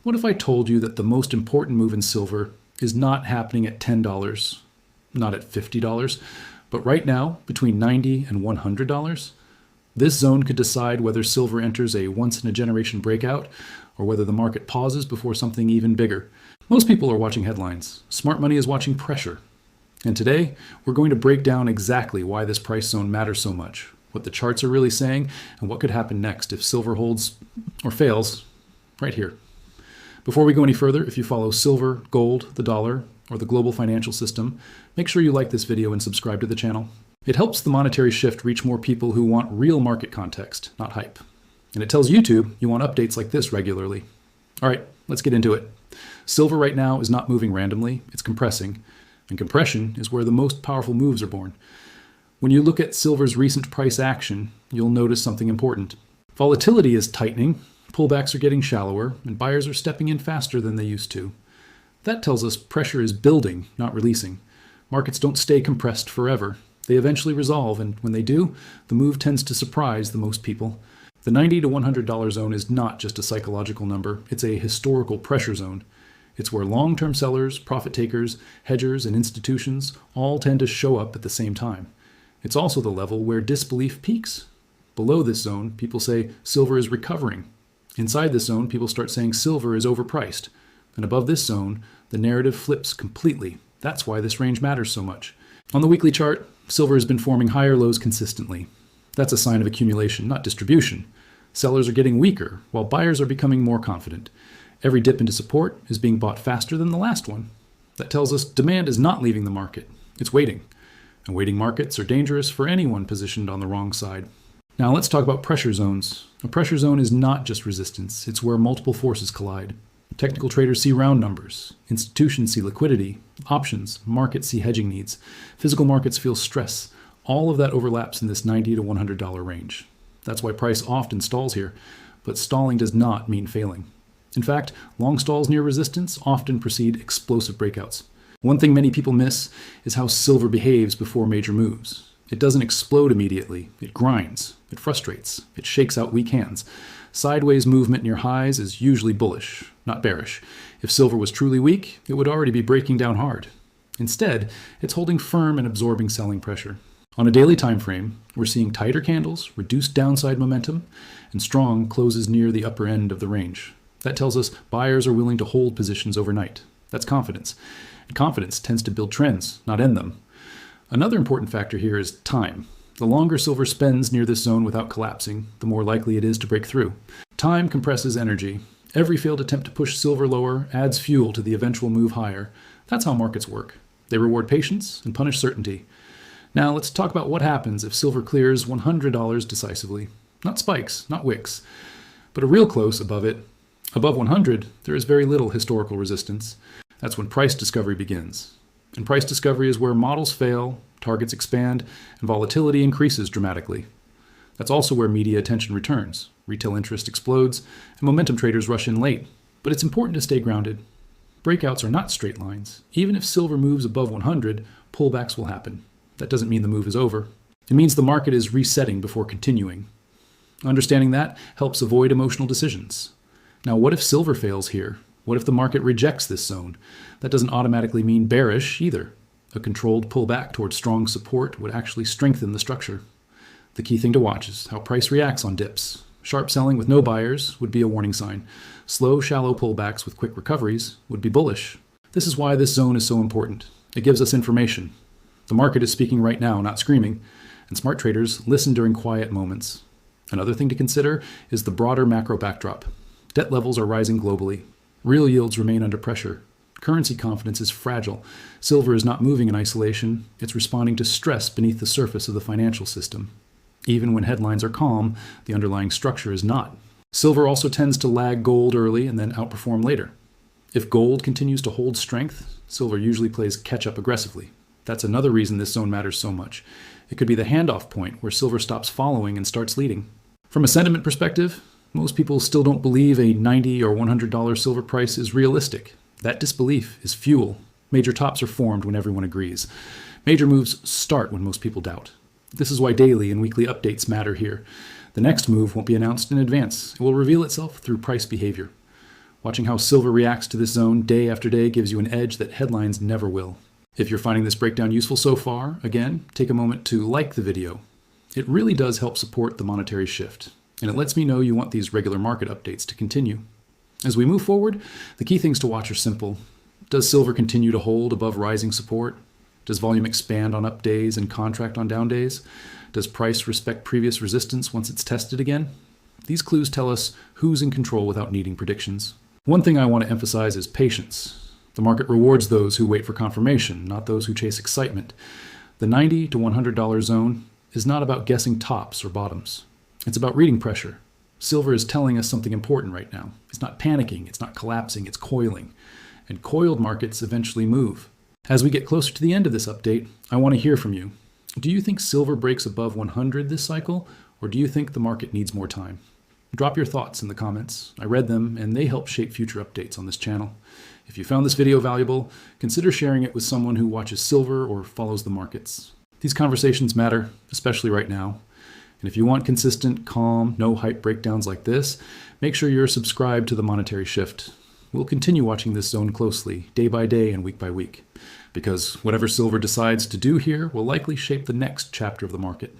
What if I told you that the most important move in silver is not happening at $10, not at $50, but right now between $90 and $100? This zone could decide whether silver enters a once-in-a-generation breakout or whether the market pauses before something even bigger. Most people are watching headlines. Smart money is watching pressure. And today, we're going to break down exactly why this price zone matters so much, what the charts are really saying, and what could happen next if silver holds or fails right here. Before we go any further, if you follow silver, gold, the dollar, or the global financial system, make sure you like this video and subscribe to the channel. It helps the monetary shift reach more people who want real market context, not hype. And it tells YouTube you want updates like this regularly. All right, let's get into it. Silver right now is not moving randomly, it's compressing. And compression is where the most powerful moves are born. When you look at silver's recent price action, you'll notice something important. Volatility is tightening, pullbacks are getting shallower, and buyers are stepping in faster than they used to. That tells us pressure is building, not releasing. Markets don't stay compressed forever. They eventually resolve, and when they do, the move tends to surprise the most people. The $90 to $100 zone is not just a psychological number, it's a historical pressure zone. It's where long-term sellers, profit takers, hedgers, and institutions all tend to show up at the same time. It's also the level where disbelief peaks. Below this zone, people say silver is recovering. Inside this zone, people start saying silver is overpriced. And above this zone, the narrative flips completely. That's why this range matters so much. On the weekly chart, silver has been forming higher lows consistently. That's a sign of accumulation, not distribution. Sellers are getting weaker, while buyers are becoming more confident. Every dip into support is being bought faster than the last one. That tells us demand is not leaving the market. It's waiting. And waiting markets are dangerous for anyone positioned on the wrong side. Now let's talk about pressure zones. A pressure zone is not just resistance. It's where multiple forces collide. Technical traders see round numbers. Institutions see liquidity. Options, markets see hedging needs. Physical markets feel stress. All of that overlaps in this $90 to $100 range. That's why price often stalls here. But stalling does not mean failing. In fact, long stalls near resistance often precede explosive breakouts. One thing many people miss is how silver behaves before major moves. It doesn't explode immediately. It grinds. It frustrates. It shakes out weak hands. Sideways movement near highs is usually bullish, not bearish. If silver was truly weak, it would already be breaking down hard. Instead, it's holding firm and absorbing selling pressure. On a daily time frame, we're seeing tighter candles, reduced downside momentum, and strong closes near the upper end of the range. That tells us buyers are willing to hold positions overnight. That's confidence. And confidence tends to build trends, not end them. Another important factor here is time. The longer silver spends near this zone without collapsing, the more likely it is to break through. Time compresses energy. Every failed attempt to push silver lower adds fuel to the eventual move higher. That's how markets work. They reward patience and punish certainty. Now let's talk about what happens if silver clears $100 decisively. Not spikes, not wicks, but a real close above it. Above 100, there is very little historical resistance. That's when price discovery begins. And price discovery is where models fail, targets expand, and volatility increases dramatically. That's also where media attention returns, retail interest explodes, and momentum traders rush in late. But it's important to stay grounded. Breakouts are not straight lines. Even if silver moves above 100, pullbacks will happen. That doesn't mean the move is over. It means the market is resetting before continuing. Understanding that helps avoid emotional decisions. Now, what if silver fails here? What if the market rejects this zone? That doesn't automatically mean bearish either. A controlled pullback towards strong support would actually strengthen the structure. The key thing to watch is how price reacts on dips. Sharp selling with no buyers would be a warning sign. Slow, shallow pullbacks with quick recoveries would be bullish. This is why this zone is so important. It gives us information. The market is speaking right now, not screaming, and smart traders listen during quiet moments. Another thing to consider is the broader macro backdrop. Debt levels are rising globally. Real yields remain under pressure. Currency confidence is fragile. Silver is not moving in isolation. It's responding to stress beneath the surface of the financial system. Even when headlines are calm, the underlying structure is not. Silver also tends to lag gold early and then outperform later. If gold continues to hold strength, silver usually plays catch-up aggressively. That's another reason this zone matters so much. It could be the handoff point where silver stops following and starts leading. From a sentiment perspective, most people still don't believe a $90 or $100 silver price is realistic. That disbelief is fuel. Major tops are formed when everyone agrees. Major moves start when most people doubt. This is why daily and weekly updates matter here. The next move won't be announced in advance. It will reveal itself through price behavior. Watching how silver reacts to this zone day after day gives you an edge that headlines never will. If you're finding this breakdown useful so far, again, take a moment to like the video. It really does help support the monetary shift, and it lets me know you want these regular market updates to continue. As we move forward, the key things to watch are simple. Does silver continue to hold above rising support? Does volume expand on up days and contract on down days? Does price respect previous resistance once it's tested again? These clues tell us who's in control without needing predictions. One thing I want to emphasize is patience. The market rewards those who wait for confirmation, not those who chase excitement. The $90 to $100 zone is not about guessing tops or bottoms. It's about reading pressure. Silver is telling us something important right now. It's not panicking, it's not collapsing, it's coiling. And coiled markets eventually move. As we get closer to the end of this update, I want to hear from you. Do you think silver breaks above 100 this cycle, or do you think the market needs more time? Drop your thoughts in the comments. I read them, and they help shape future updates on this channel. If you found this video valuable, consider sharing it with someone who watches silver or follows the markets. These conversations matter, especially right now. And if you want consistent, calm, no-hype breakdowns like this, make sure you're subscribed to the Monetary Shift. We'll continue watching this zone closely, day by day and week by week, because whatever silver decides to do here will likely shape the next chapter of the market.